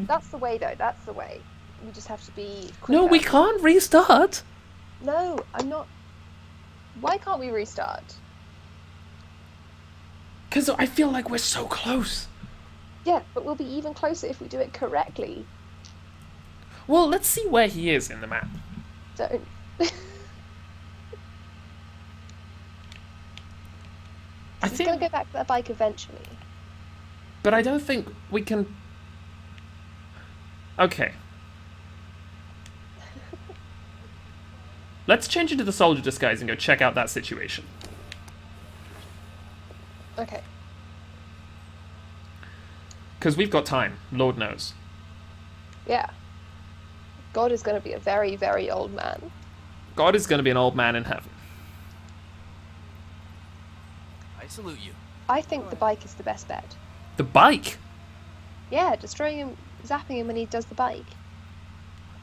That's the way, though. That's the way. We just have to be quicker. No, we can't restart. No, I'm not. Why can't we restart? Because I feel like we're so close. Yeah, but we'll be even closer if we do it correctly. Well, let's see where he is in the map. Don't. He's going to go back to that bike eventually. But I don't think we can... Okay. Let's change into the soldier disguise and go check out that situation. Okay. Because we've got time, Lord knows. Yeah. God is going to be a very, very old man. God is going to be an old man in heaven. I salute you. I think the bike is the best bet. The bike? Yeah, destroying him, zapping him when he does the bike.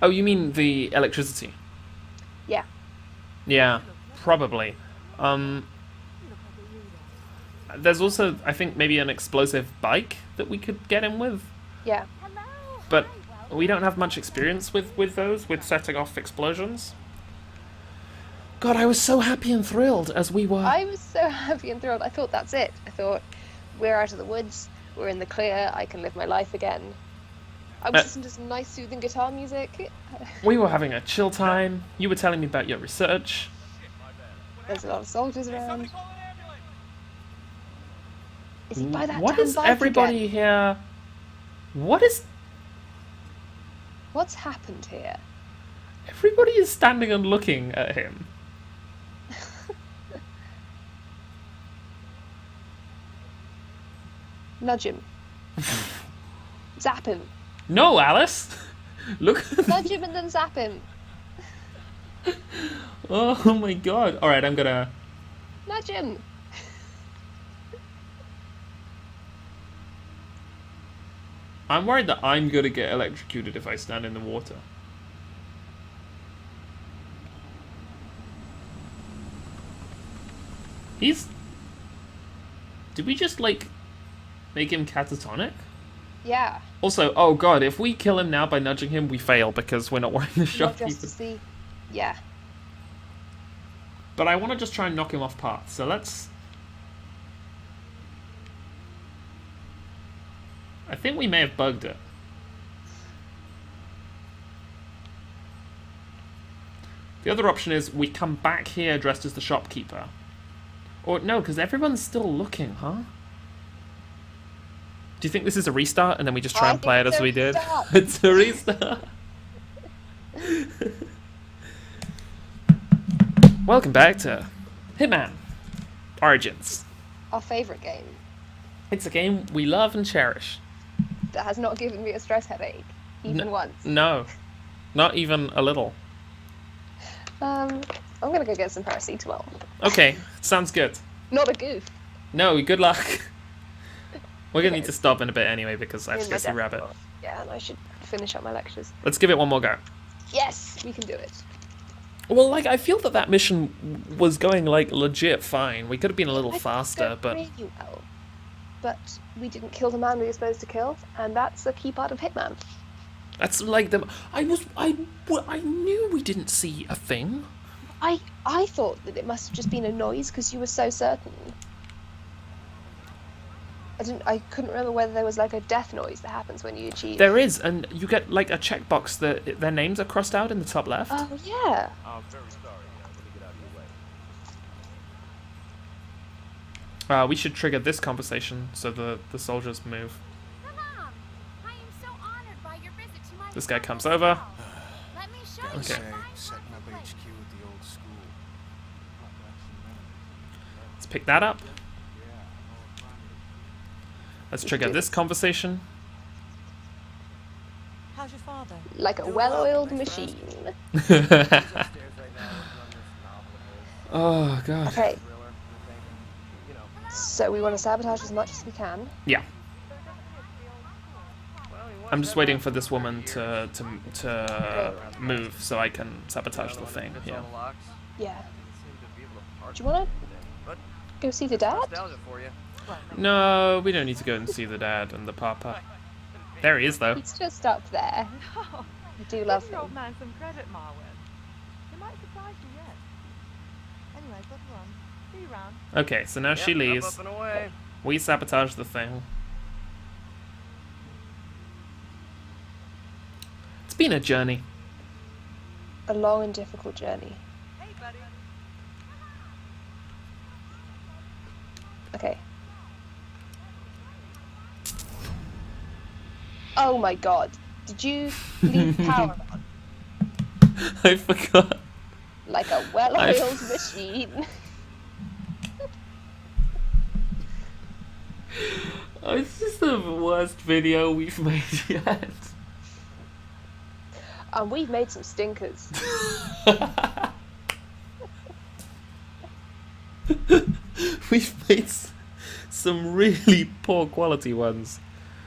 Oh, you mean the electricity? Yeah. Yeah, probably. There's also, I think, maybe an explosive bike that we could get him with. Yeah. But we don't have much experience with those, with setting off explosions. God, I was so happy and thrilled as we were... I was so happy and thrilled. I thought that's it. I thought, we're out of the woods, we're in the clear, I can live my life again. I was listening to some nice soothing guitar music. We were having a chill time. You were telling me about your research. There's a lot of soldiers around. Is he by that What damn is bike everybody again? here... What is... What's happened here? Everybody is standing and looking at him. Nudge him. Zap him. No, Alice! Look. Nudge him and then zap him. Oh my god. Alright, I'm gonna... Nudge him. I'm worried that I'm gonna get electrocuted if I stand in the water. He's... Did we just, like, make him catatonic? Yeah. Also, oh god, if we kill him now by nudging him, we fail because we're not wearing the Not shopkeeper. just to see. Yeah. But I want to just try and knock him off path, so let's... I think we may have bugged it. The other option is we come back here dressed as the shopkeeper. Or no, because everyone's still looking, huh? Do you think this is a restart and then we just try and play it as we did? It's a restart. Welcome back to Hitman Origins. Our favourite game. It's a game we love and cherish. That has not given me a stress headache, even once. No, not even a little. I'm gonna go get some paracetamol. Okay, sounds good. Not a goof. No, good luck. We're gonna need to stop in a bit anyway because I have to In go my see desk Rabbit. drawer. Yeah, and I should finish up my lectures. Let's give it one more go. Yes, we can do it. Well, like, I feel that mission was going, like, legit fine. We could have been a little I think faster, it's but... going really well. But we didn't kill the man we were supposed to kill, and that's a key part of Hitman. That's like the... I knew we didn't see a thing. I thought that it must have just been a noise because you were so certain. I couldn't remember whether there was like a death noise that happens when you achieve. There is, and you get, like, a checkbox that their names are crossed out in the top left. Oh yeah. I'm very sorry. Let me get out of your way. We should trigger this conversation so the soldiers move. Come on. I am so honored by your visit to my This guy comes over. Let me show Okay. you Say, my setting up place. HQ at the old school. Let's pick that up. Let's trigger this conversation. How's your father? Like a well-oiled machine. Oh, God. Okay. So we want to sabotage as much as we can. Yeah. I'm just waiting for this woman to move so I can sabotage the thing. Yeah. Yeah. Do you want to go see the dad? No, we don't need to go and see the dad and the papa. There he is, though. He's just up there. Oh, I do love give your old him. man some credit, Marwin. He might surprise you yet. Anyway, good run. See you round. Okay, so now she Yep, leaves. Up and away. We sabotage the thing. It's been a journey. A long and difficult journey. Hey, buddy. Okay. Oh my god. Did you leave power on? I forgot. Like a well-oiled machine. Oh, it's just the worst video we've made yet. And we've made some stinkers. We've made some really poor quality ones.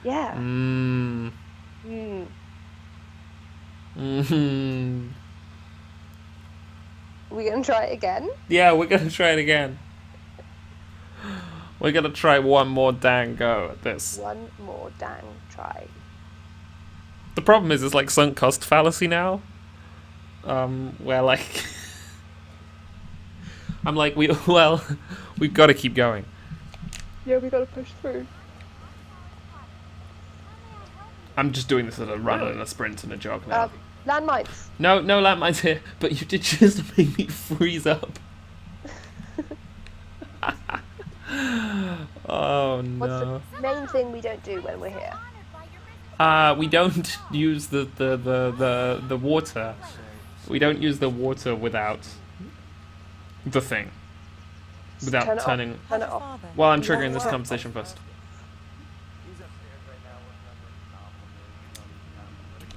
Yeah. Mmm. Mm. Mm-hmm. We gonna try it again? Yeah, we're gonna try it again. We're gonna try one more dang go at this. One more dang try. The problem is, it's like sunk cost fallacy now. Where like, I'm like, we've got to keep going. Yeah, we gotta push through. I'm just doing this at a run and a sprint and a jog now. Landmines. No landmines here, but you did just make me freeze up. Oh What's no. the main thing we don't do when we're here? We don't use the water. We don't use the water without the thing. Without Turn it off. turning. Turn it off. Well, I'm triggering this conversation first.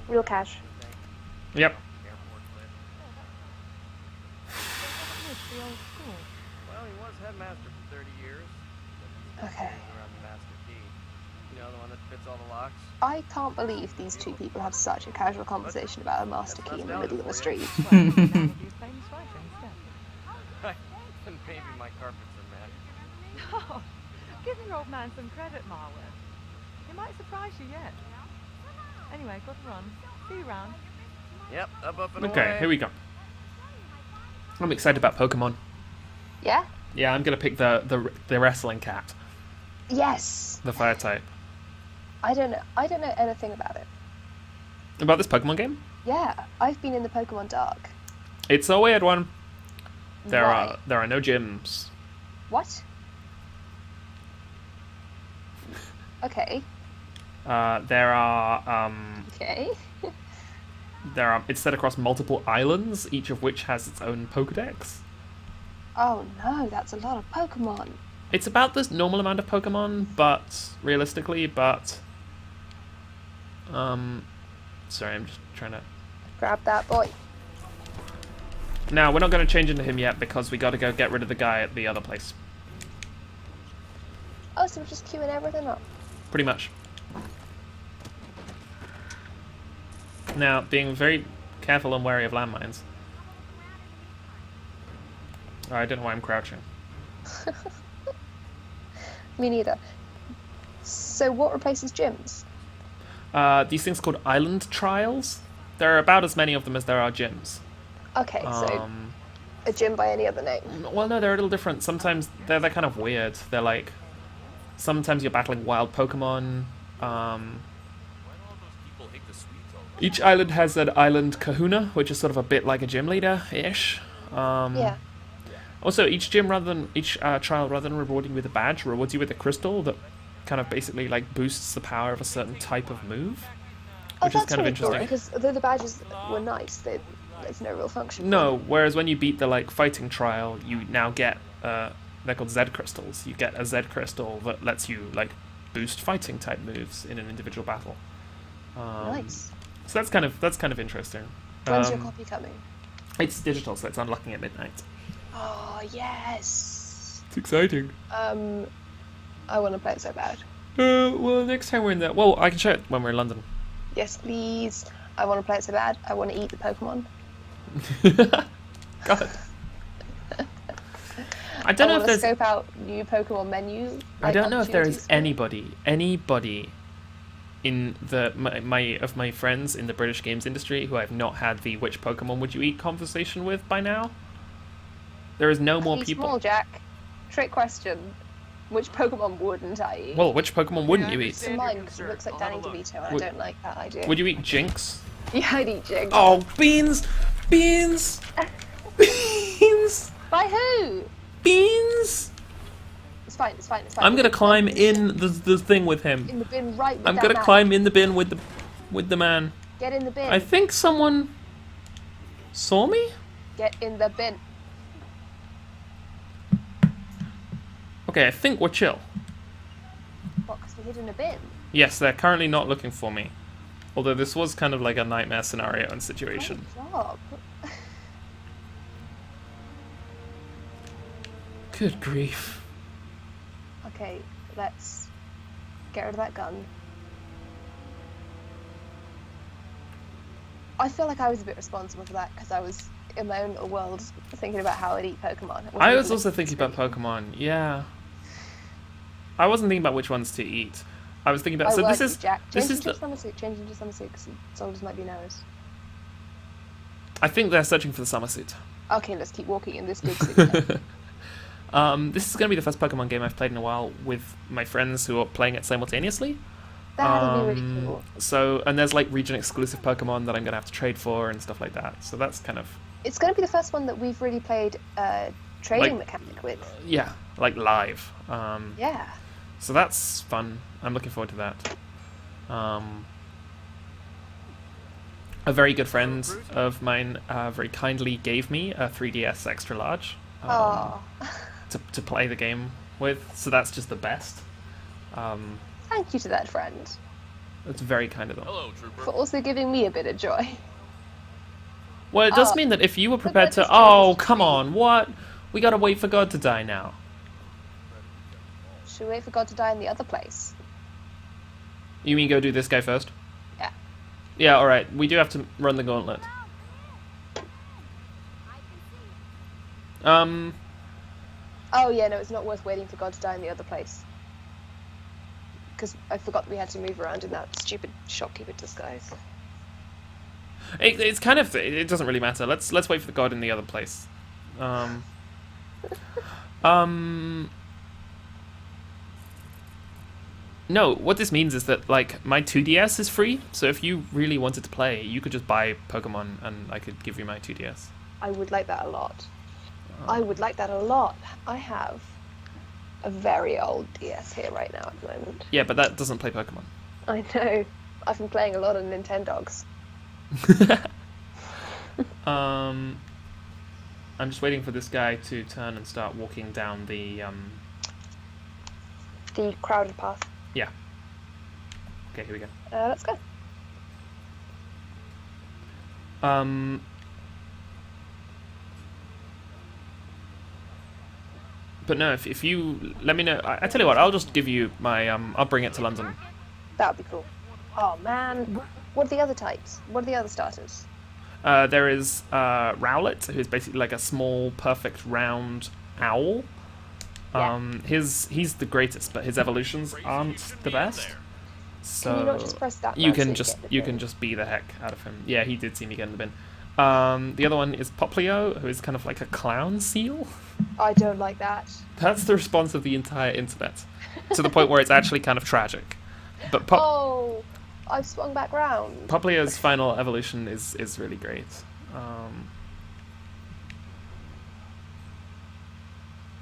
Real cash. Yep. It's the old school. Well, he was headmaster for 30 years. Okay. Around the master key. You know, the one that fits all the locks? I can't believe these two people have such a casual conversation about a master key in the middle of the street. Well, that would be a famous writer instead. Right. And maybe my carpets are matched. Oh, give your old man some credit, Marwin. He might surprise you yet. Anyway, good run. See you round. Yep, up and away. Okay, here we go. I'm excited about Pokemon. Yeah? Yeah, I'm gonna pick the wrestling cat, Yes. the fire type. I don't know anything about it. About this Pokemon game? Yeah, I've been in the Pokemon Dark. It's a weird one. There Why? are no gyms. What? Okay. There are Okay. it's set across multiple islands, each of which has its own Pokedex. Oh no, that's a lot of Pokemon. It's about this normal amount of Pokemon, but realistically, sorry, I'm just trying to. Grab that boy. Now we're not going to change into him yet because we got to go get rid of the guy at the other place. Oh, so we're just queuing everything up. Pretty much. Now, being very careful and wary of landmines. Oh, I don't know why I'm crouching. Me neither. So what replaces gyms? These things called island trials. There are about as many of them as there are gyms. Okay, so a gym by any other name. Well, no, they're a little different. Sometimes they're kind of weird. They're like, sometimes you're battling wild Pokemon. Each island has an island kahuna, which is sort of a bit like a gym leader-ish. Yeah. Also, each gym, trial, rather than rewarding you with a badge, rewards you with a crystal that kind of basically like boosts the power of a certain type of move, which is That's kind of really cool, interesting. because though the badges were nice, there's no real function. No, whereas when you beat the like fighting trial, you now get they're called Z crystals. You get a Z crystal that lets you like boost fighting type moves in an individual battle. Nice. So that's kind of interesting. When's your copy coming? It's digital, so it's unlocking at midnight. Oh yes. It's exciting. I want to play it so bad. Well, next time we're in there, well, I can show it when we're in London. Yes, please. I want to play it so bad. I want to eat the Pokemon. God. I don't know if want to there's. scope out new Pokemon menu. I don't know if there is opportunities anybody in my friends in the British games industry who I've not had the which Pokemon would you eat conversation with by now. There is no more He's people. small, Jack. Trick question. Which Pokemon wouldn't I eat? Well, which Pokemon wouldn't you eat? It's mine because it looks like Danny DeVito, and I don't like that idea. Would you eat Jinx? Yeah, I'd eat Jig. Oh, beans! Beans! Beans! By who? Beans! It's fine. It's fine. I'm gonna climb in the thing with him. In the bin, right? With I'm that gonna man. climb in the bin with the man. Get in the bin. I think someone saw me. Get in the bin. Okay, I think we're chill. What? Because we hid in a bin. Yes, they're currently not looking for me. Although this was kind of like a nightmare scenario and situation. Great job. Good grief. Okay, let's get rid of that gun. I feel like I was a bit responsible for that because I was in my own little world thinking about how I'd eat Pokemon. I was also thinking about Pokemon, yeah. I wasn't thinking about which ones to eat. I was thinking about... So this is... Jack. This Change is into the... summer suit. Change into summer suit because soldiers might be nose. I think they're searching for the summer suit. Okay, let's keep walking in this good suit. This is going to be the first Pokemon game I've played in a while with my friends who are playing it simultaneously. That'd be really cool. So, and there's like region-exclusive Pokemon that I'm going to have to trade for and stuff like that. So that's kind of... It's going to be the first one that we've really played trading mechanic with. Yeah, like live. Yeah. So that's fun. I'm looking forward to that. A very good friend of mine very kindly gave me a 3DS Extra Large to play the game with. So that's just the best. Thank you to that friend It's very kind of them. Hello, trooper. for also giving me a bit of joy. Well, it does Oh. mean that if you were But prepared that to... just Oh, means- come on, what? We gotta wait for God to die now. Should we wait for God to die in the other place? You mean go do this guy first? Yeah. Yeah, alright. We do have to run the gauntlet. Oh yeah, no, it's not worth waiting for God to die in the other place. Because I forgot that we had to move around in that stupid shopkeeper disguise. It's kind of... It doesn't really matter. Let's wait for the God in the other place. No, what this means is that, like, my 2DS is free, so if you really wanted to play, you could just buy Pokemon and I could give you my 2DS. I would like that a lot. I would like that a lot. I have a very old DS here right now at the moment. Yeah, but that doesn't play Pokemon. I know. I've been playing a lot of Nintendogs. I'm just waiting for this guy to turn and start walking down the, The crowded path. Yeah. Okay, here we go. Let's go. But no, if you let me know, I tell you what, I'll just give you my I'll bring it to London. That would be cool. Oh man, what are the other types? What are the other starters? There is Rowlet, who's basically like a small, perfect round owl. Yeah. He's the greatest, but his evolutions aren't the best. So Can you not just press that you mouse can and just get the you bin? can just be the heck out of him. Yeah, he did see me get in the bin. The other one is Poplio, who is kind of like a clown seal. I don't like that. That's the response of the entire internet, to the point where it's actually kind of tragic. But Oh, I've swung back round. Poplio's final evolution is really great.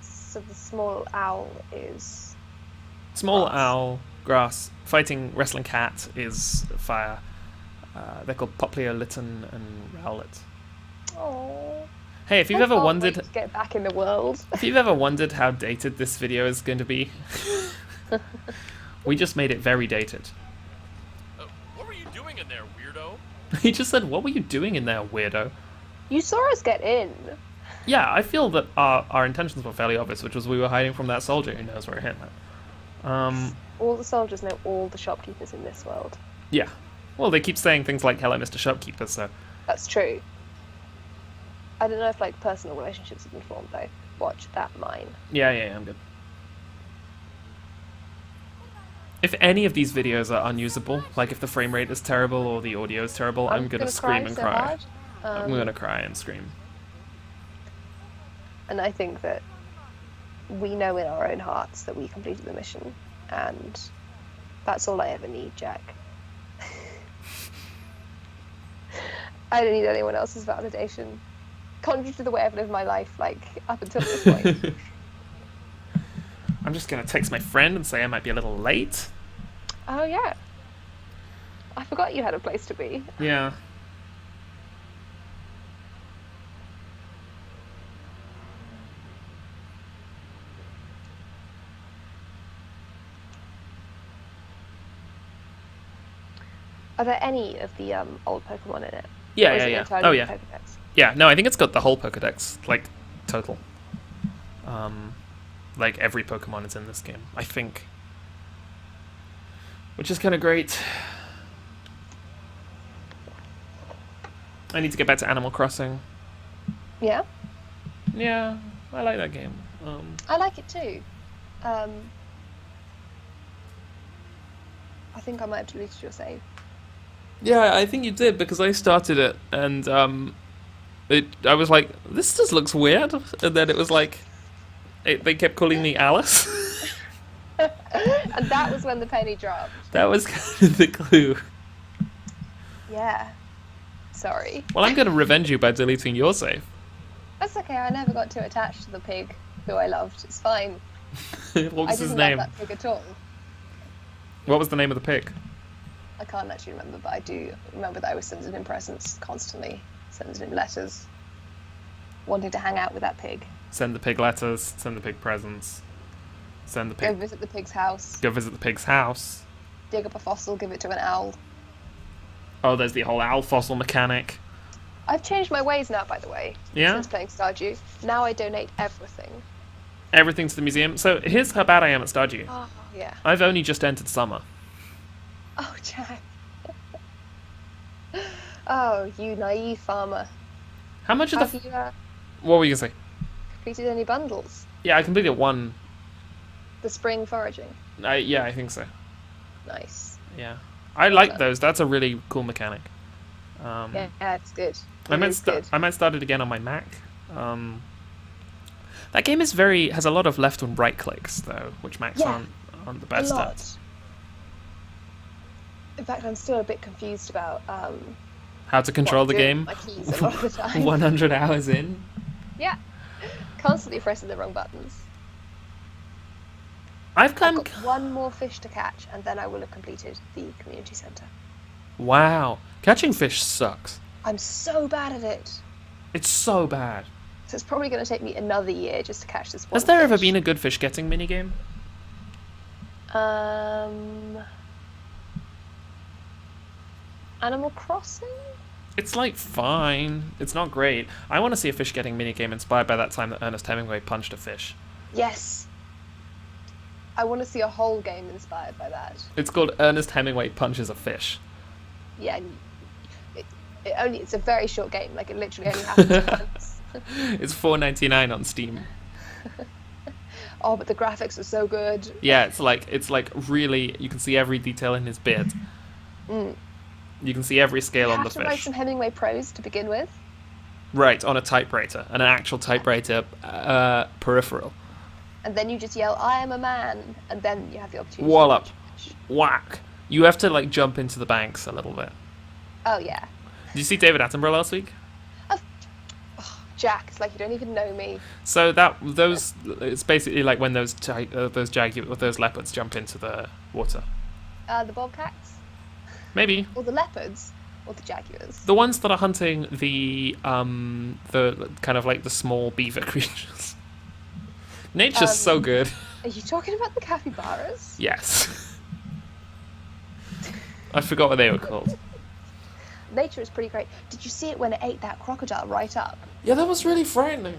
So the small owl is... Small Grass. owl, grass, fighting wrestling cat is fire. They're called Poplio, Litten, and Rowlet. Oh. Hey, if you've ever wondered, to get back in the world. if you've ever wondered how dated this video is going to be, we just made it very dated. What were you doing in there, weirdo? He just said, "What were you doing in there, weirdo?" You saw us get in. Yeah, I feel that our intentions were fairly obvious, which was we were hiding from that soldier who knows where Hitman. All the soldiers know all the shopkeepers in this world. Yeah. Well, they keep saying things like, "Hello, Mr. Shopkeeper," so... That's true. I don't know if like personal relationships have been formed though. watch that mine. Yeah, I'm good. If any of these videos are unusable, like if the frame rate is terrible or the audio is terrible, I'm gonna scream and so cry. hard. I'm gonna cry and scream. And I think that we know in our own hearts that we completed the mission, and that's all I ever need, Jack. I don't need anyone else's validation. Contrary to the way I've lived my life, like, up until this point. I'm just gonna text my friend and say I might be a little late. Oh, yeah. I forgot you had a place to be. Yeah. Are there any of the old Pokemon in it? Yeah, Or is yeah, it yeah. entirely Oh, the yeah. Pokédex? Yeah, no, I think it's got the whole Pokedex, like, total. Like, every Pokemon is in this game, I think. Which is kind of great. I need to get back to Animal Crossing. Yeah? Yeah, I like that game. I like it too. I think I might have deleted your save. Yeah, I think you did, because I started it, and I was like, this just looks weird, and then it was like, they kept calling me Alice. And that was when the penny dropped. That was kind of the clue. Yeah. Sorry. Well, I'm going to revenge you by deleting your save. That's okay, I never got too attached to the pig who I loved. It's fine. What was I his didn't name? love that pig at all. What was the name of the pig? I can't actually remember, but I do remember that I was sending him presents constantly, sending him letters, wanting to hang out with that pig. Send the pig letters, send the pig presents, send the Go pig... visit the pig's house, Go visit the pig's house. dig up a fossil, give it to an owl. Oh, there's the whole owl fossil mechanic. I've changed my ways now, by the way, Yeah? since playing Stardew. Now I donate everything. Everything to the museum. So here's how bad I am at Stardew. Oh, yeah. I've only just entered summer. Oh, Jack. Oh, you naive farmer. How much of Have the... you What were you going to say? completed any bundles? Yeah, I completed one. The spring foraging. Yeah, I think so. Nice. Yeah. I like those. That's a really cool mechanic. Yeah, it's good. I It might is good. start it again on my Mac. That game is has a lot of left and right clicks though, which Macs Yeah, aren't the A best lot. at. In fact, I'm still a bit confused about How to control what the I'm doing game. with my keys a lot of the time. 100 hours in. Yeah, constantly pressing the wrong buttons. I've I've come. got one more fish to catch, and then I will have completed the community centre. Wow, catching fish sucks. I'm so bad at it. It's so bad. So it's probably going to take me another year just to catch this one. Has there ever fish. been a good fish getting minigame? Animal Crossing? It's like fine. It's not great. I want to see a fish getting minigame inspired by that time that Ernest Hemingway punched a fish. Yes. I want to see a whole game inspired by that. It's called Ernest Hemingway Punches a Fish. Yeah, and it's a very short game. Like, it literally only happens once. It's $4.99 on Steam. Oh, but the graphics are so good. Yeah, it's like really. You can see every detail in his beard. Mm. You can see every scale You on the have to write fish. some Hemingway prose to begin with. Right, on a typewriter, an actual typewriter peripheral. And then you just yell, "I am a man," and then you have the opportunity. Wallop. To watch. Whack. You have to like jump into the banks a little bit. Oh yeah. Did you see David Attenborough last week? Oh, Jack, it's like you don't even know me. So it's basically like when those leopards jump into the water. The bobcats, Maybe or the leopards, or the jaguars. the ones that are hunting the kind of like the small beaver creatures. Nature's so good. Are you talking about the capybaras? Yes. I forgot what they were called. Nature is pretty great. Did you see it when it ate that crocodile right up? Yeah, that was really frightening.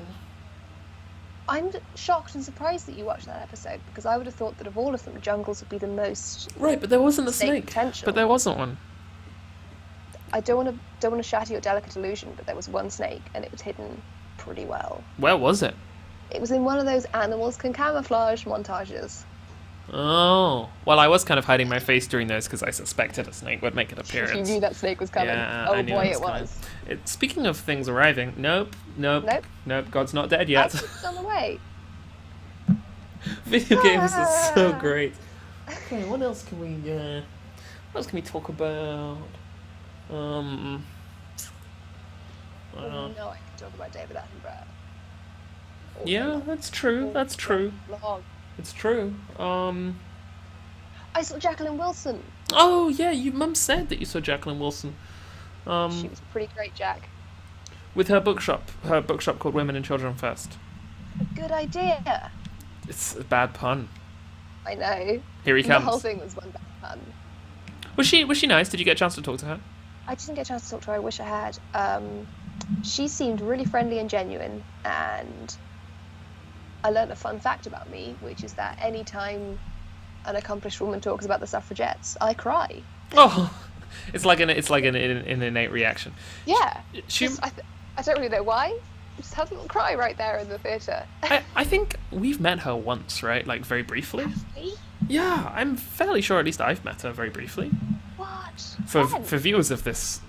I'm shocked and surprised that you watched that episode, because I would have thought that of all of them, jungles would be the most. Right, but there wasn't a Snake snake. potential. But there wasn't one. I don't want to shatter your delicate illusion, but there was one snake, and it was hidden pretty well. Where was it? It was in one of those animals can camouflage montages. Oh, well, I was kind of hiding my face during those because I suspected a snake would make an appearance. You knew that snake was coming. Yeah, Oh I knew boy, it it coming. was. Speaking of things arriving, nope, Nope. God's not dead I yet. think it's on the way. Video games are so great. Okay, what else can we talk about? I don't know. No, I can talk about David Attenborough. Yeah, that's true. That's true. Long. It's true. I saw Jacqueline Wilson. Oh yeah, Mum said that you saw Jacqueline Wilson. She was pretty great, Jack. With her bookshop called Women and Children First. Good idea. It's a bad pun. I know. Here he The comes. whole thing was one bad pun. Was she nice? Did you get a chance to talk to her? I didn't get a chance to talk to her. I wish I had. She seemed really friendly and genuine, and I learned a fun fact about me, which is that any time an accomplished woman talks about the suffragettes, I cry. Oh, it's like an innate reaction. Yeah. She, I don't really know why. I just had a little cry right there in the theatre. I think we've met her once, right? Like very briefly. Me? Yeah, I'm fairly sure at least I've met her very briefly. What? For When? viewers of this,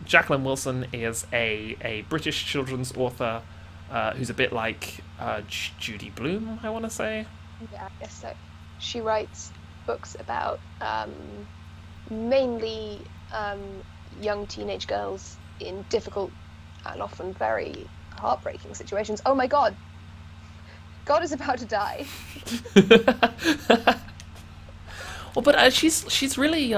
Jacqueline Wilson is a British children's author who's a bit like Judy Blume, I want to say. Yeah, I guess so. She writes books about mainly young teenage girls in difficult and often very heartbreaking situations. Oh my God! God is about to die. Well, but she's really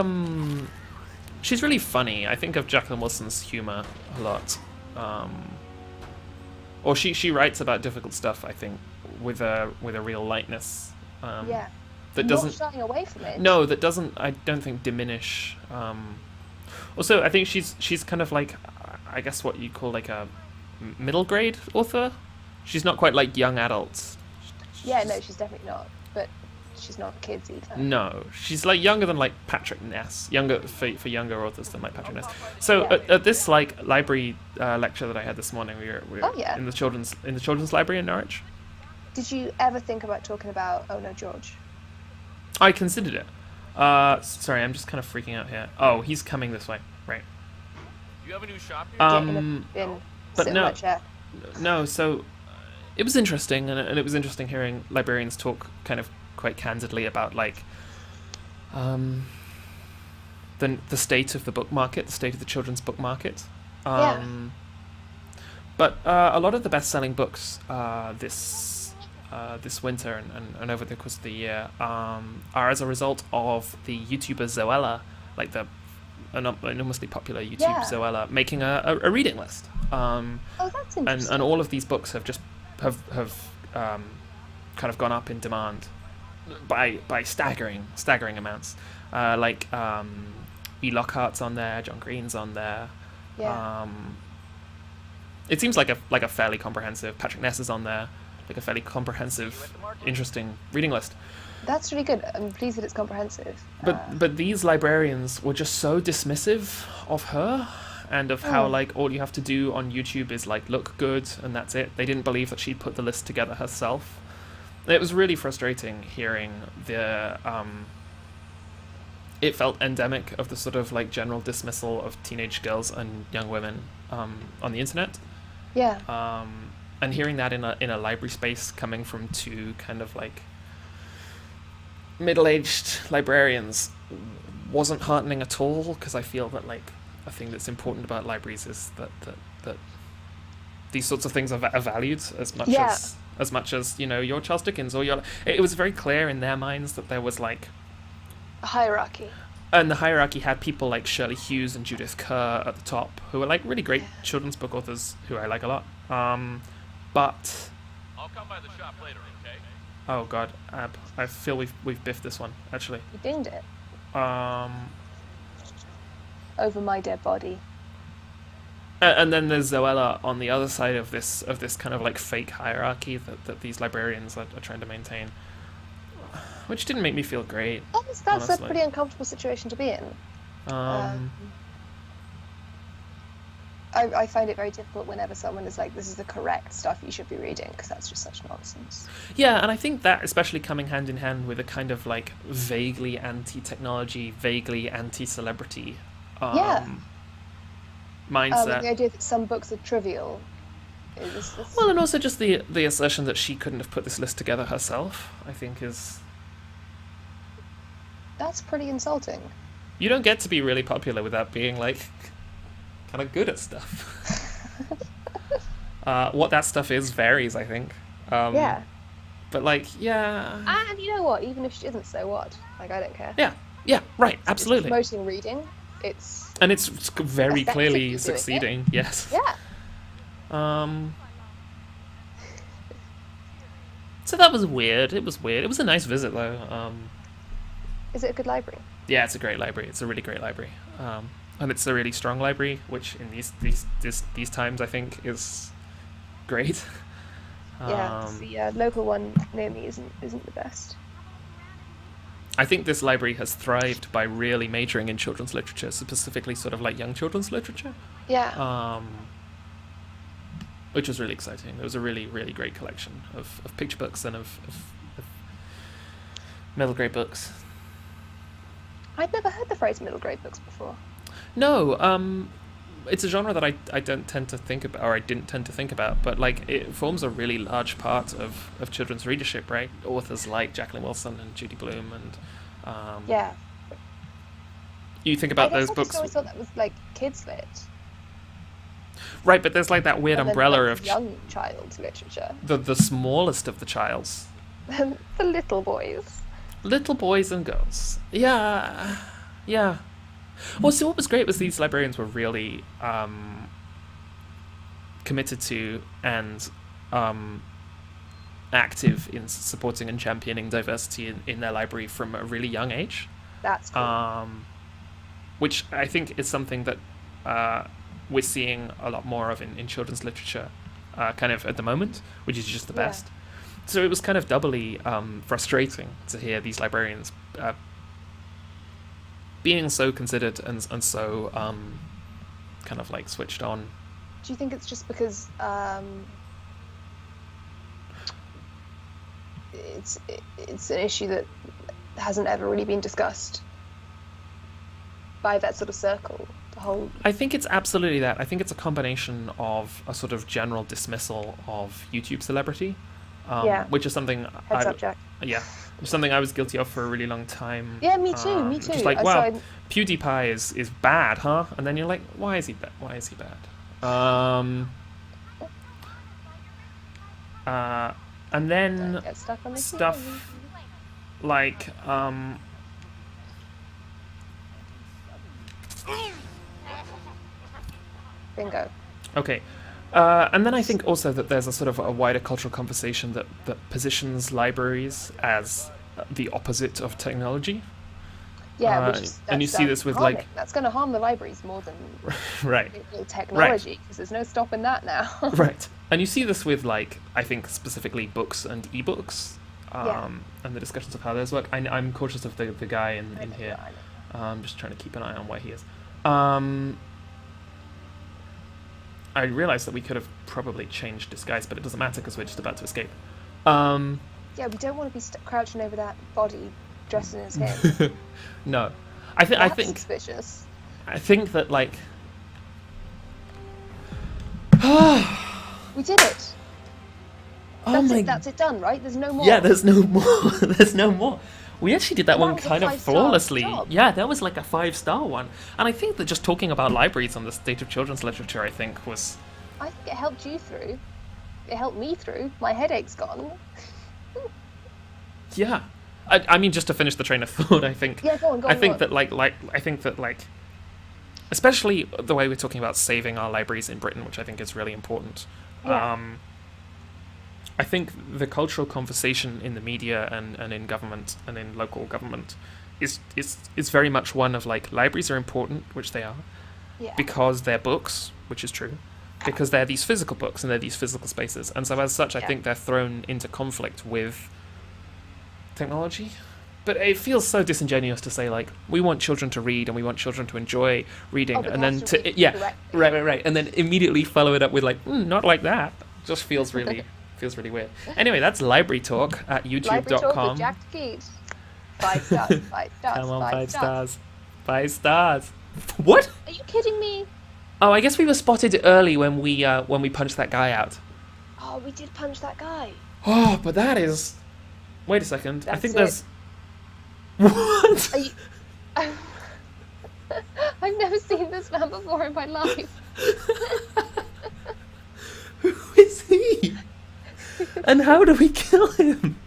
funny. I think of Jacqueline Wilson's humor a lot. Or she writes about difficult stuff, I think, with a real lightness. Yeah. That doesn't Not shying away from it. No, that doesn't. I don't think diminish. Also, I think she's kind of like, I guess what you call like a middle grade author. She's not quite like young adults. Yeah, no, she's definitely not. But she's not kids either. No, she's like younger than like Patrick Ness. Younger for younger authors than like Patrick Ness. So Yeah. at this like library lecture that I had this morning, we were Oh, yeah. in the children's library in Norwich. Did you ever think about talking about Oh No George? I considered it. Sorry, I'm just kind of freaking out here. Oh, he's coming this way. Right. Do you have a new shop here? Get in but sit in no. my chair. No, so it was interesting, and it was interesting hearing librarians talk kind of quite candidly about like the state of the book market, the state of the children's book market. Yeah. But a lot of the best-selling books this winter and over the course of the year are as a result of the YouTuber Zoella, like the enormously popular YouTube Yeah. Zoella, making a reading list. Oh, that's interesting. And all of these books have just have kind of gone up in demand by staggering amounts. Like E. Lockhart's on there, John Green's on there. Yeah. It seems like a fairly comprehensive. Patrick Ness is on there, like a fairly comprehensive, interesting reading list. That's really good. I'm pleased that it's comprehensive. But these librarians were just so dismissive of her and of how like all you have to do on YouTube is like look good and that's it. They didn't believe that she'd put the list together herself. It was really frustrating hearing the it felt endemic of the sort of like general dismissal of teenage girls and young women on the internet. Yeah. And hearing that in a library space coming from two kind of like middle-aged librarians wasn't heartening at all, because I feel that like a thing that's important about libraries is that these sorts of things are valued as much as you know your Charles Dickens or your. It was very clear in their minds that there was like A hierarchy. and the hierarchy had people like Shirley Hughes and Judith Kerr at the top, who are like really great children's book authors who I like a lot. But I'll come by the shop later, okay? oh god, I feel we've biffed this one actually. You dinged it. Over my dead body. And then there's Zoella on the other side of this kind of like fake hierarchy that these librarians are trying to maintain, which didn't make me feel great. That's honestly. a pretty uncomfortable situation to be in. I find it very difficult whenever someone is like, this is the correct stuff you should be reading, because that's just such nonsense. Yeah, and I think that especially coming hand in hand with a kind of like vaguely anti-technology, vaguely anti-celebrity mindset. The idea that some books are trivial is... Well, and also just the assertion that she couldn't have put this list together herself, I think is... That's pretty insulting. You don't get to be really popular without being, like, kind of good at stuff. What that stuff is varies, I think. Yeah. But, like, yeah... And you know what? Even if she isn't, so what? Like, I don't care. Yeah, right, absolutely. It's promoting reading. And it's very clearly succeeding, yes. Yeah. So that was weird. It was weird. It was a nice visit, though. Is it a good library? Yeah, it's a great library. It's a really great library. And it's a really strong library, which in these times I think is great. Yeah, the local one near me isn't the best. I think this library has thrived by really majoring in children's literature, specifically sort of like young children's literature. Yeah. Which was really exciting. It was a really, really great collection of picture books and of middle grade books. I'd never heard the phrase middle grade books before. No, it's a genre that I don't tend to think about, or I didn't tend to think about, but like it forms a really large part of children's readership, right? Authors like Jacqueline Wilson and Judy Blume and yeah. You think about those books. I always thought that was like kids lit. Right, but there's like that weird umbrella of young child literature. The smallest of the childs. The little boys. Little boys and girls. Yeah. Well, so what was great was these librarians were really committed to and active in supporting and championing diversity in their library from a really young age. That's cool. Which I think is something that we're seeing a lot more of in children's literature kind of at the moment, which is just the best. So it was kind of doubly frustrating to hear these librarians being so considered and so kind of like switched on. Do you think it's just because it's an issue that hasn't ever really been discussed by that sort of circle? I think it's absolutely that. I think it's a combination of a sort of general dismissal of YouTube celebrity, which is something something I was guilty of for a really long time. Yeah, me too. Just like, wow, PewDiePie is bad, huh? And then you're like, why is he bad? And then stuff like bingo. Okay. And then I think also that there's a sort of a wider cultural conversation that positions libraries as the opposite of technology. Yeah, and you see this with harming. like... That's going to harm the libraries more than right. technology, because there's no stopping that now. Right. And you see this with like, I think specifically books and ebooks, and the discussions of how those work. I'm cautious of the guy in here. I'm just trying to keep an eye on where he is. I realised that we could have probably changed disguise, but it doesn't matter because we're just about to escape. Yeah, we don't want to be crouching over that body dressed in his hair. No, I think suspicious. I think that like we did it. That's it done, right? There's no more. Yeah, there's no more. There's no more. We actually did that one kind of flawlessly. Yeah, that was like a 5-star one. And I think that just talking about libraries and the state of children's literature, I think was... I think it helped you through. It helped me through. My headache's gone. Yeah. I mean, just to finish the train of thought, I think... Yeah, go on. I think that especially the way we're talking about saving our libraries in Britain, which I think is really important. Yeah. I think the cultural conversation in the media and in government and in local government is very much one of like libraries are important, which they are, because they're books, which is true, because they're these physical books and they're these physical spaces, and so as such, I think they're thrown into conflict with technology, But it feels so disingenuous to say, like, we want children to read and we want children to enjoy reading, but and they then have to read yeah, correctly. right, and then immediately follow it up with like, not like that. Just feels really weird. Anyway, that's library talk at Library talk youtube.com. with Jack Keats. 5 stars, 5 stars, Come on, 5 stars. 5 stars. What? Are you kidding me? Oh, I guess we were spotted early when we punched that guy out. Oh, we did punch that guy. Oh, but that is. Wait a second. I That's think it. there's. What? Are you... I've never seen this man before in my life. Who is he? And how do we kill him?